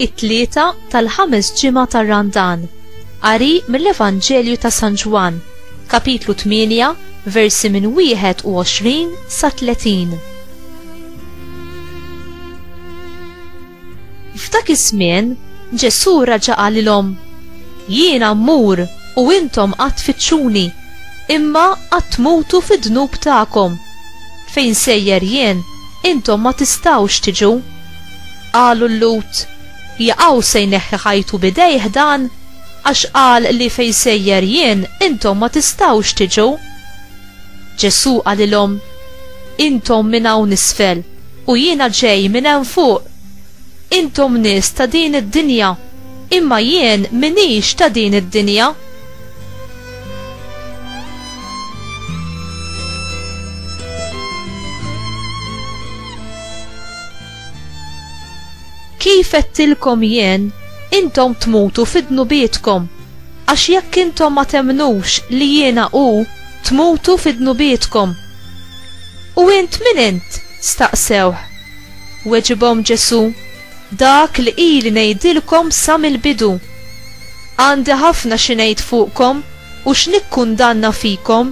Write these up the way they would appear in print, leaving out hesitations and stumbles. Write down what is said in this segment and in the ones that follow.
it-tlieta tal-5 ġimgħa tar-Randan. Qari mill-Evanġelju ta' San Ġwan, kapitlu 8, versi minn 21 sa 30. F'dak iż-żmien Ġesu raġa' qalilhom: Jiena mmur u intom qatt tfittxuni, imma qatt tmutu fid-dnub tagħkom. Fejn sejjer jien, intom ma tistgħux tiġu. Qalu l-Lut: Jaqgħu se jneħħi ħajtu bidejh dan, għax qal li fejn sejjer jien intom ma tistgħux tiġu. Ġesu qalilhom: Intom minn hawn isfel u jiena ġej minn hemm fuq. Intom nies ta' din id-dinja, imma jien minix ta' din id-dinja. Kif qedtilkom jien, intom tmutu fid-dnubietkom, għax jekk intom ma temnux li jiena hu, tmutu fid-dnubietkom. U int min int? Staqsewh. Weġibhom Ġesu: Dak li ili ngħidilkom sa mill-bidu. Għandi ħafna xi ngħid fuqkom u x'nikkundanna fikom,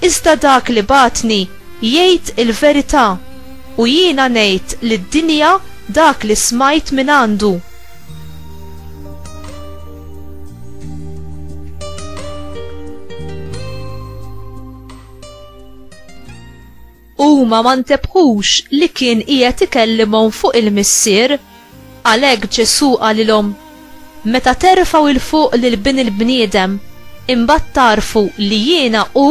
iżda dak li batni jgħid il-verità u jiena ngħid lid-dinja dak li smajt minn għandu. Huma ma ntebħux li kien qiegħed ikellimhom fuq il-missier, għalhekk Ġesu qalilhom: Meta terfgħu il fuq lil bin il-bniedem, imbagħad tarfu li jiena hu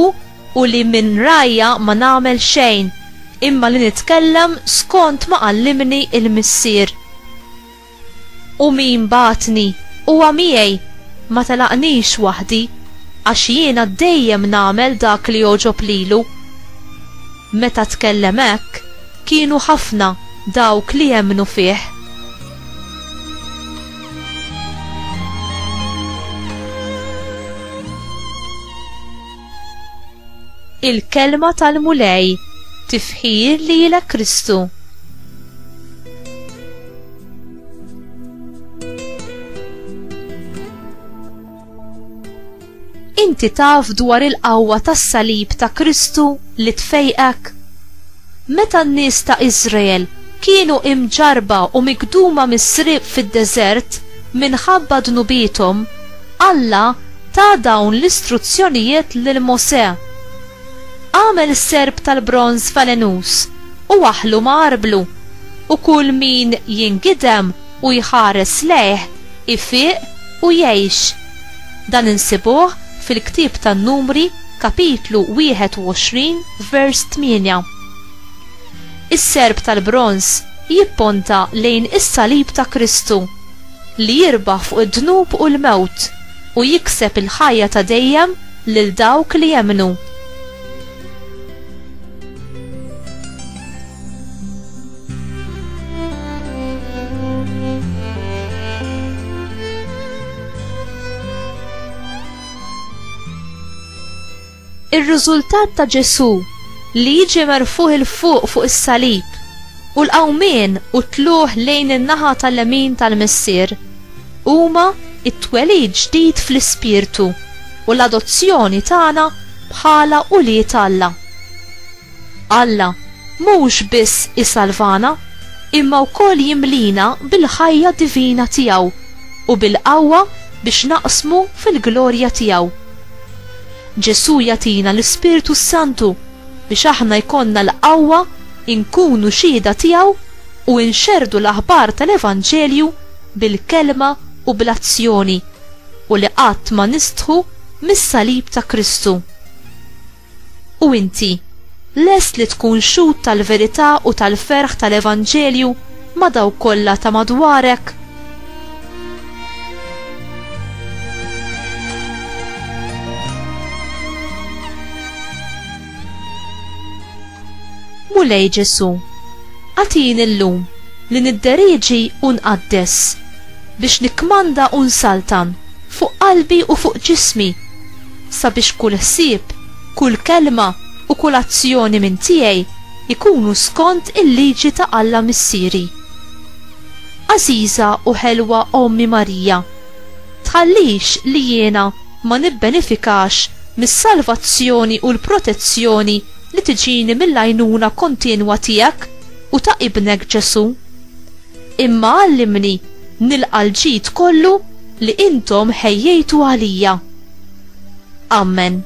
u li minn rajja ma nagħmel xejn, imma li nitkellem skont ma qallimni il-missier. U min batni huwa miegħi, ma telaqnix waħdi, għax jiena dejjem nagħmel dak li jogħġob lilu. Meta tkellem hekk, kienu ħafna dawk li jemmnu fih. Il-kelma tal-mulej, tifħir lilek Kristu. Inti taf dwar il-qawwa tas-salib ta' Kristu li tfejqek? Meta n-nies ta' Iżrael kienu imġarba u mikduma mis-sriq fid-deżert minħabba dnubietom, Alla ta' dawn l-istruzzjonijiet lil Mosè. Għamel serb tal-bronz falenus u waħlu marblu, u kull min jingidem u jħares lejh ifiq u jgħix. Dan insibuh fil-Ktieb tan-Numri kapitlu 21 vers 8. Is-serb tal-bronz jipponta lejn is-salib ta' Kristu li jirbaħ fuq id-dnub u l-mewt u jikseb il-ħajja ta' dejjem lil dawk li jemnu. Ir-riżultat ta' Ġesu li jiġi merfuħ il-fuq fuq is-salib u l-qawmien u tluh lejn in-naħa tal-lemin tal-missier huma it-twelid ġdid fl-ispirtu u l-adozzjoni tagħna bħala ulied Alla. Alla mhux biss isalvana, imma wkoll jimlina bil-ħajja divina tiegħu u bil-qawwa biex naqsmu fil-glorja tiegħu. Ġesu jagħtina l-Ispiritu Santu biex aħna jkollna l-qawwa inkunu xhieda tiegħu u nxerdu l-aħbar tal-Evanġelju bil-kelma u bl-azzjoni u li qatt ma nistħu mis-salib ta' Kristu. U inti, lest li tkun xhud tal-verità u tal-ferħ tal-Evanġelju ma' dawk kollha ta' madwarek? Mulej Ġesu, għatin illum li nidderiġi u nqaddes biex nikmanda u nsaltan fuq qalbi u fuq ġismi sabiex kull ħsieb, kull kelma u kull azzjoni minn tiegħi ikunu skont il-liġi ta' Alla missieri. Aziza u ħelwa Ommi Marija, tħallix li jiena ma nibbenefikax mis-salvazzjoni u l-protezzjoni li tiġini mill-għajnuna kontinwa tiegħek u ta' ibnek Ġesu. Imma għallimni nilqa' l-ġid kollu li intom ħejjejtu għalija. Amen.